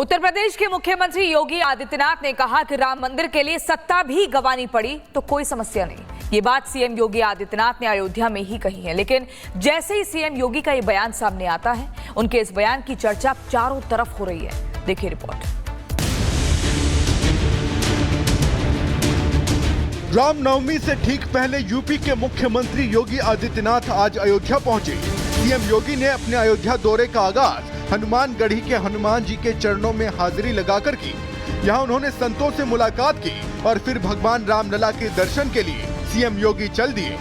उत्तर प्रदेश के मुख्यमंत्री योगी आदित्यनाथ ने कहा कि राम मंदिर के लिए सत्ता भी गंवानी पड़ी तो कोई समस्या नहीं। ये बात सीएम योगी आदित्यनाथ ने अयोध्या में ही कही है, लेकिन जैसे ही सीएम योगी का ये बयान सामने आता है, उनके इस बयान की चर्चा चारों तरफ हो रही है। देखिए रिपोर्ट। रामनवमी से ठीक पहले यूपी के मुख्यमंत्री योगी आदित्यनाथ आज अयोध्या पहुंचे। सीएम योगी ने अपने अयोध्या दौरे का आगाज हनुमानगढ़ी के हनुमान जी के चरणों में हाजिरी लगाकर की। यहां उन्होंने संतों से मुलाकात की और फिर भगवान रामलला के दर्शन के लिए सीएम योगी चल दिए।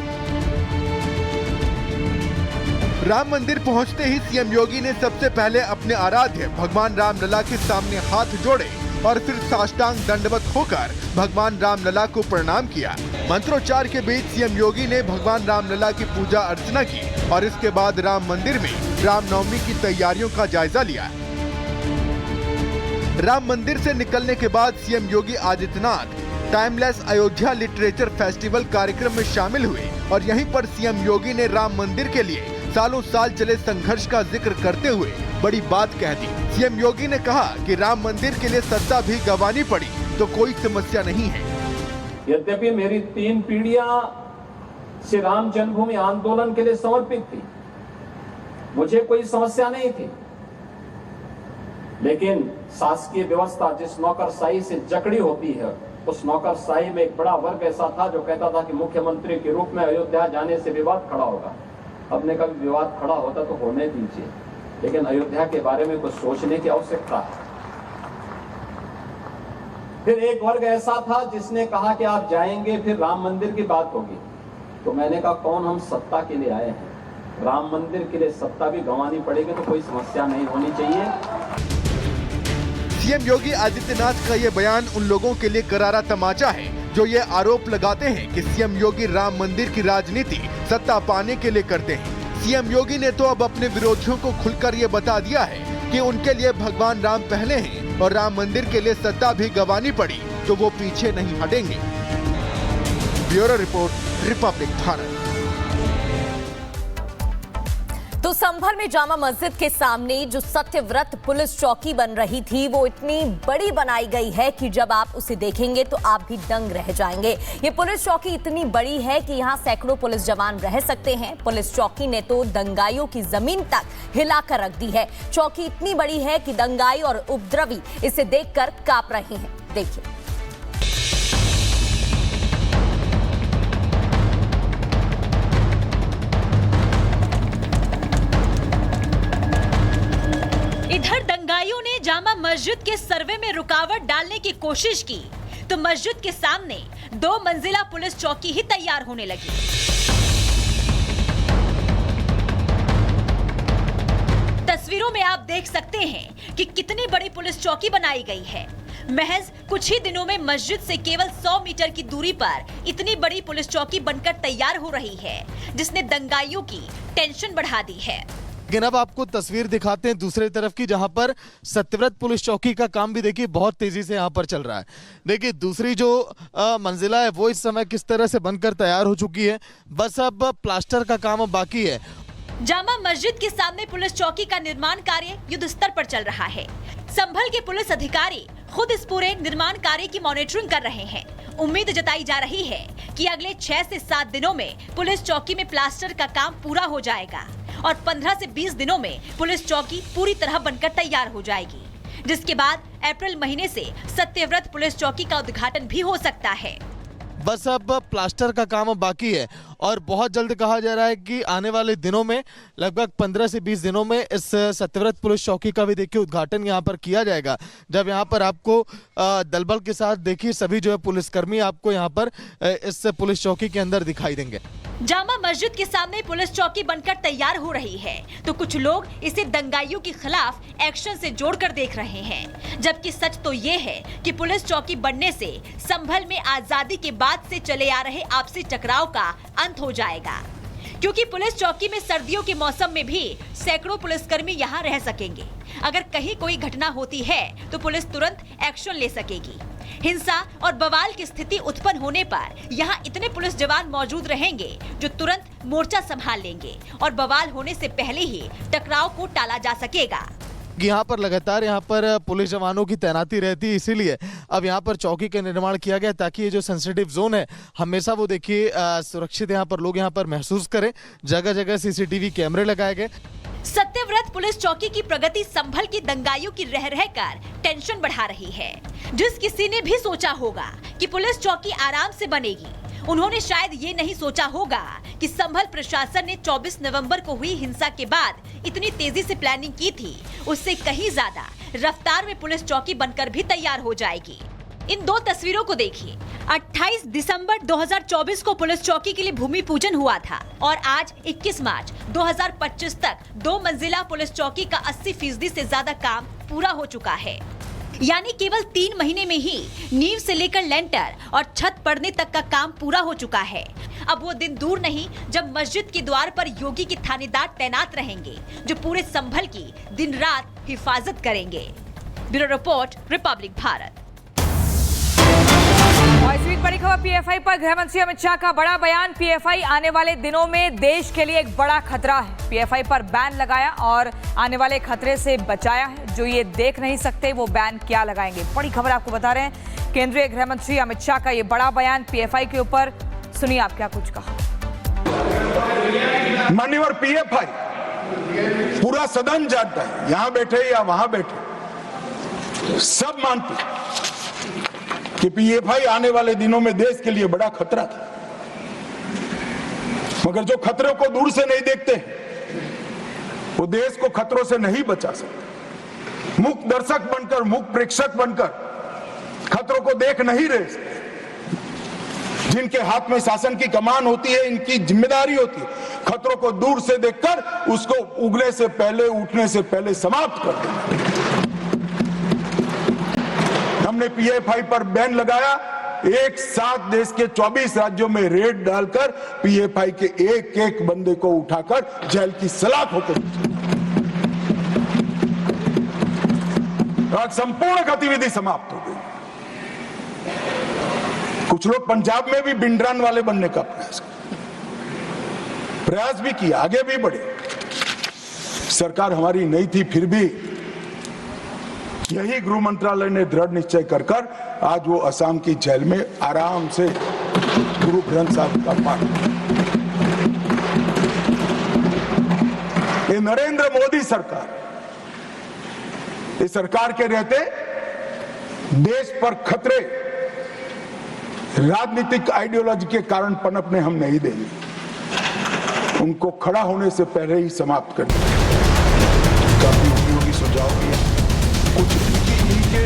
राम मंदिर पहुंचते ही सीएम योगी ने सबसे पहले अपने आराध्य भगवान रामलला के सामने हाथ जोड़े और फिर साष्टांग दंडवत होकर भगवान रामलला को प्रणाम किया। मंत्रोच्चार के बीच सीएम योगी ने भगवान रामलला की पूजा अर्चना की और इसके बाद राम मंदिर में रामनवमी की तैयारियों का जायजा लिया। राम मंदिर से निकलने के बाद CM Yogi Adityanath timeless Ayodhya literature festival कार्यक्रम में शामिल हुए और यहीं पर सीएम योगी ने राम मंदिर के लिए सालों साल चले संघर्ष का जिक्र करते हुए बड़ी बात कह दी। सीएम योगी ने कहा कि राम मंदिर के लिए सत्ता भी गंवानी पड़ी तो कोई समस्या नहीं है। यद्यपि मेरी 3 पीढ़ियां श्री राम जन्मभूमि आंदोलन के लिए समर्पित थी, मुझे कोई समस्या नहीं थी, लेकिन शासकीय व्यवस्था जिस नौकरशाही से जकड़ी होती है, उस नौकरशाही में एक बड़ा वर्ग ऐसा था जो कहता था कि मुख्यमंत्री के रूप में अयोध्या जाने से विवाद खड़ा होगा। अपने कभी विवाद खड़ा होता तो होने दीजिए, लेकिन अयोध्या के बारे में कुछ सोचने की आवश्यकता है। फिर एक वर्ग ऐसा था जिसने कहा कि आप जाएंगे फिर राम मंदिर की बात होगी। तो मैंने कहा कौन हम सत्ता के लिए आए हैं, राम मंदिर के लिए सत्ता भी गंवानी पड़ेगी तो कोई समस्या नहीं होनी चाहिए। सीएम योगी आदित्यनाथ का ये बयान उन लोगों के लिए करारा तमाचा है जो ये आरोप लगाते हैं कि सीएम योगी राम मंदिर की राजनीति सत्ता पाने के लिए करते हैं। सीएम योगी ने तो अब अपने विरोधियों को खुलकर ये बता दिया है कि उनके लिए भगवान राम पहले हैं और राम मंदिर के लिए सत्ता भी गंवानी पड़ी तो वो पीछे नहीं हटेंगे। Bureau report, Republic Bharat. तो संभल में जामा मस्जिद के सामने जो सत्यव्रत पुलिस चौकी बन रही थी वो इतनी बड़ी बनाई गई है कि जब आप उसे देखेंगे तो आप भी दंग रह जाएंगे। ये पुलिस चौकी इतनी बड़ी है कि यहाँ सैकड़ों पुलिस जवान रह सकते हैं। पुलिस चौकी ने तो दंगाइयों की जमीन तक हिलाकर रख दी है। चौकी इतनी बड़ी है कि दंगाई और उपद्रवी इसे देखकर कांप रहे हैं। देखिए। इधर दंगाइयों ने जामा मस्जिद के सर्वे में रुकावट डालने की कोशिश की तो मस्जिद के सामने 2 मंजिला पुलिस चौकी ही तैयार होने लगी। तस्वीरों में आप देख सकते हैं कि कितनी बड़ी पुलिस चौकी बनाई गई है। महज कुछ ही दिनों में मस्जिद से केवल 100 मीटर की दूरी पर इतनी बड़ी पुलिस चौकी बनकर तैयार हो रही है, जिसने दंगाइयों की टेंशन बढ़ा दी है। लेकिन अब आपको तस्वीर दिखाते हैं दूसरी तरफ की, जहां पर सत्यव्रत पुलिस चौकी का काम भी देखिए बहुत तेजी से यहां पर चल रहा है। देखिए दूसरी जो मंजिला है वो इस समय किस तरह से बनकर तैयार हो चुकी है, बस अब प्लास्टर का काम बाकी है। जामा मस्जिद के सामने पुलिस चौकी का निर्माण कार्य युद्ध स्तर पर चल रहा है। संभल के पुलिस अधिकारी खुद इस पूरे निर्माण कार्य की मॉनिटरिंग कर रहे हैं। उम्मीद जताई जा रही है कि अगले 6 से 7 दिनों में पुलिस चौकी में प्लास्टर का काम पूरा हो जाएगा और 15 से 20 दिनों में पुलिस चौकी पूरी तरह बनकर तैयार हो जाएगी, जिसके बाद अप्रैल महीने से सत्यव्रत पुलिस चौकी का उद्घाटन भी हो सकता है। बस अब प्लास्टर का काम बाकी है और बहुत जल्द कहा जा रहा है कि आने वाले दिनों में लगभग 15 से 20 दिनों में इस सत्यव्रत पुलिस चौकी का भी देखिए उद्घाटन यहां पर किया जाएगा, जब यहां पर आपको दलबल के साथ देखिए सभी जो है पुलिसकर्मी आपको यहां पर इस पुलिस चौकी के अंदर दिखाई देंगे। जामा मस्जिद के सामने पुलिस चौकी बनकर तैयार हो रही है तो कुछ लोग इसे दंगाइयों के खिलाफ एक्शन से जोड़कर देख रहे हैं, जबकि सच तो ये है कि पुलिस चौकी बनने से संभल में आजादी के बाद से चले आ रहे आपसी टकराव का अंत हो जाएगा, क्योंकि पुलिस चौकी में सर्दियों के मौसम में भी सैकड़ों पुलिसकर्मी यहाँ रह सकेंगे। अगर कहीं कोई घटना होती है तो पुलिस तुरंत एक्शन ले सकेगी। हिंसा और बवाल की स्थिति उत्पन्न होने पर यहाँ इतने पुलिस जवान मौजूद रहेंगे जो तुरंत मोर्चा संभाल लेंगे और बवाल होने से पहले ही टकराव को टाला जा सकेगा। क्योंकि यहाँ पर लगातार यहाँ पर पुलिस जवानों की तैनाती रहती है, इसीलिए अब यहाँ पर चौकी का निर्माण किया गया ताकि ये जो सेंसिटिव जोन है हमेशा वो देखिए सुरक्षित यहाँ पर लोग यहाँ पर महसूस करें। जगह जगह सीसीटीवी कैमरे लगाए गए। सत्यव्रत पुलिस चौकी की प्रगति संभल की दंगाइयों की रह रहकर टेंशन बढ़ा रही है। जिस किसी ने भी सोचा होगा कि पुलिस चौकी आराम से बनेगी, उन्होंने शायद ये नहीं सोचा होगा कि संभल प्रशासन ने 24 नवंबर को हुई हिंसा के बाद इतनी तेजी से प्लानिंग की थी, उससे कहीं ज्यादा रफ्तार में पुलिस चौकी बनकर भी तैयार हो जाएगी। इन दो तस्वीरों को देखिए। 28 दिसंबर 2024 को पुलिस चौकी के लिए भूमि पूजन हुआ था और आज 21 मार्च 2025 तक 2 मंजिला पुलिस चौकी का 80% से ज्यादा काम पूरा हो चुका है। यानी केवल 3 महीने में ही नींव से लेकर लेंटर और छत पड़ने तक का काम पूरा हो चुका है। अब वो दिन दूर नहीं जब मस्जिद के द्वार पर योगी के थानेदार तैनात रहेंगे, जो पूरे संभल की दिन रात हिफाजत करेंगे। Bureau report, Republic Bharat. और इस बीच बड़ी खबर पीएफआई पर गृह मंत्री अमित शाह का बड़ा बयान। पीएफआई आने वाले दिनों में देश के लिए एक बड़ा खतरा है। पीएफआई पर बैन लगाया और आने वाले खतरे से बचाया है। जो ये देख नहीं सकते वो बैन क्या लगाएंगे। बड़ी खबर आपको बता रहे हैं, केंद्रीय गृह मंत्री अमित शाह का ये बड़ा बयान पीएफआई के ऊपर। सुनिए आप क्या कुछ कहा। मान्यवर पीएफआई पूरा सदन जानता है, यहां बैठे या वहां बैठे सब मानते कि पीएफआई आने वाले दिनों में देश के लिए बड़ा खतरा था। मगर जो खतरों को दूर से नहीं देखते वो देश को खतरों से नहीं बचा सकते। मूक दर्शक बनकर, मूक प्रेक्षक बनकर खतरों को देख नहीं रहे। जिनके हाथ में शासन की कमान होती है, इनकी जिम्मेदारी होती है खतरों को दूर से देखकर उसको उगने से पहले, उठने से पहले समाप्त कर देना। हमने पीएफआई पर बैन लगाया। एक साथ देश के 24 राज्यों में रेड डालकर पीएफआई के एक एक बंदे को उठाकर जेल की सलाख होकर संपूर्ण गतिविधि समाप्त हो गई। कुछ लोग पंजाब में भी बिंडरान वाले बनने का प्रयास भी किया, आगे भी बढ़े। सरकार हमारी नहीं थी, फिर भी यही गृह मंत्रालय ने दृढ़ निश्चय कर आज वो असम की जेल में आराम से गुरु ग्रंथ साहब का पाठ। ये नरेंद्र मोदी सरकार, इस सरकार के रहते देश पर खतरे राजनीतिक आइडियोलॉजी के कारण पनपने हम नहीं देंगे। उनको खड़ा होने से पहले ही समाप्त कर देंगे। काफी उपयोगी सुझाव दिया, कुछ इनके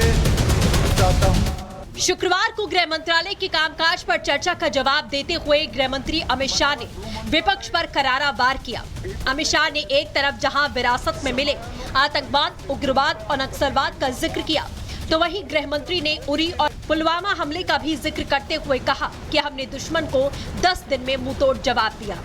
चाहता हूं। शुक्रवार को गृह मंत्रालय के कामकाज पर चर्चा का जवाब देते हुए गृह मंत्री अमित शाह ने विपक्ष पर करारा वार किया। अमित शाह ने एक तरफ जहां विरासत में मिले आतंकवाद, उग्रवाद और नक्सलवाद का जिक्र किया, तो वहीं गृह मंत्री ने उरी और पुलवामा हमले का भी जिक्र करते हुए कहा कि हमने दुश्मन को 10 दिन में मुंहतोड़ जवाब दिया।